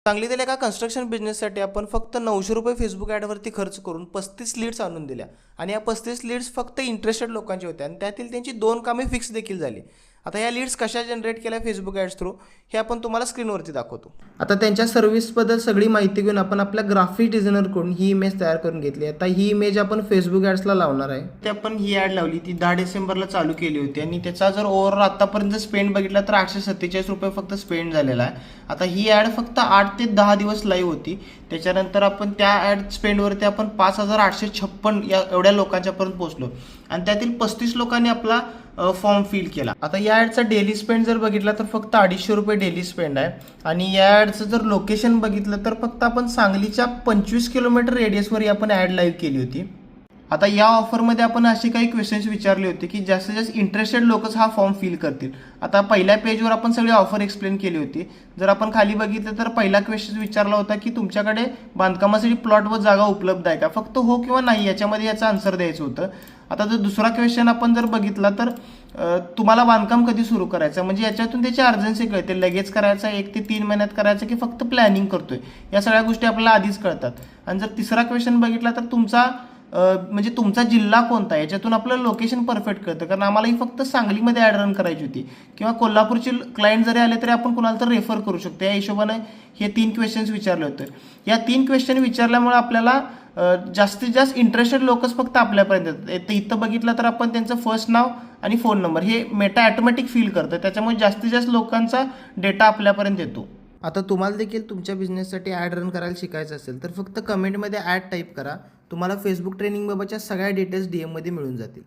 सांगलीतील एका कन्स्ट्रक्शन बिझनेससाठी आपण फक्त 900 रुपये फेसबुक ॲडवरती खर्च करून 35 लीड्स आणून दिल्या आणि या 35 लीड्स फक्त इंटरेस्टेड लोकांची होत्या आणि त्यातील त्यांची 2 कामे फिक्स देखील झाली. आता या लीड्स कशा जनरेट केल्या फेसबुक ॲड्स थ्रू हे आपण तुम्हाला स्क्रीनवरती दाखवतो. आता त्यांच्या सर्व्हिसबद्दल सगळी माहिती घेऊन आपण आपल्या ग्राफिक डिझायनरकडून ही इमेज तयार करून घेतली. आता ही इमेज आपण फेसबुक ॲड्सला लावणार आहे. ते आपण ही ॲड लावली, ती 10 डिसेंबरला चालू केली होती आणि त्याचा जर ओव्हरऑल आतापर्यंत स्पेंड बघितला तर 847 रुपये फक्त स्पेंड झालेला आहे. आता ही ॲड फक्त 8 ते 10 दिवस लाईव्ह होती. त्याच्यानंतर आपण त्या ॲड स्पेंडवरती आपण 5856 या एवढ्या लोकांच्यापर्यंत पोहोचलो आणि त्यातील 35 लोकांनी आपला फॉर्म फिल केला. आता या ॲडचा डेली स्पेंड जर बघितला तर फक्त 250 रुपये डेली स्पेंड आहे आणि या ॲडचं जर लोकेशन बघितलं तर फक्त आपण सांगलीच्या 25 किलोमीटर रेडियसवर आपण ॲड लाईव्ह केली होती. आता या ऑफरमध्ये आपण असे काही क्वेश्चन्स विचारले होते की जास्तीत जास्त इंटरेस्टेड लोकच हा फॉर्म फिल करतील. आता पहिल्या पेजवर आपण सगळी ऑफर एक्सप्लेन केली होती. जर आपण खाली बघितलं तर पहिला क्वेश्चन विचारला होता की तुमच्याकडे बांधकामासाठी प्लॉट व जागा उपलब्ध आहे का, फक्त हो किंवा नाही याच्यामध्ये याचं आन्सर द्यायचं होतं. आता जर दुसरा क्वेश्चन आपण जर बघितला तर तुम्हाला बांधकाम कधी सुरू करायचं, म्हणजे याच्यातून त्याची अर्जन्सी कळते, लगेच करायचं 1 ते 3 महिन्यात करायचं की फक्त प्लॅनिंग करतोय, या सगळ्या गोष्टी आपल्याला आधीच कळतात. आणि जर तिसरा क्वेश्चन बघितला तर म्हणजे तुमचा जिल्हा कोणता आहे, याच्यातून आपलं लोकेशन परफेक्ट कळतं, कारण आम्हाला ही फक्त सांगलीमध्ये ॲड रन करायची होती किंवा कोल्हापूरचे क्लायंट जरी आले तरी आपण कुणाला तर रेफर करू शकतो. या हिशोबाने हे 3 क्वेश्चन्स विचारले होते. या 3 क्वेश्चन विचारल्यामुळे आपल्याला जास्तीत जास्त इंटरेस्टेड लोकच फक्त आपल्यापर्यंत येतात. इथं बघितलं तर आपण त्यांचं फर्स्ट नाव आणि फोन नंबर हे मेटा ॲटोमॅटिक फिल करतं, त्याच्यामुळे जास्तीत जास्त लोकांचा डेटा आपल्यापर्यंत येतो. आता तुम्हाला देखील तुमच्या बिझनेससाठी ॲड रन करायला शिकायचं असेल तर फक्त कमेंटमध्ये ॲड टाईप करा. तुम्हाला फेसबुक ट्रेनिंगबाबतच्या सगळ्या डिटेल्स DM मध्ये मिळून जातील.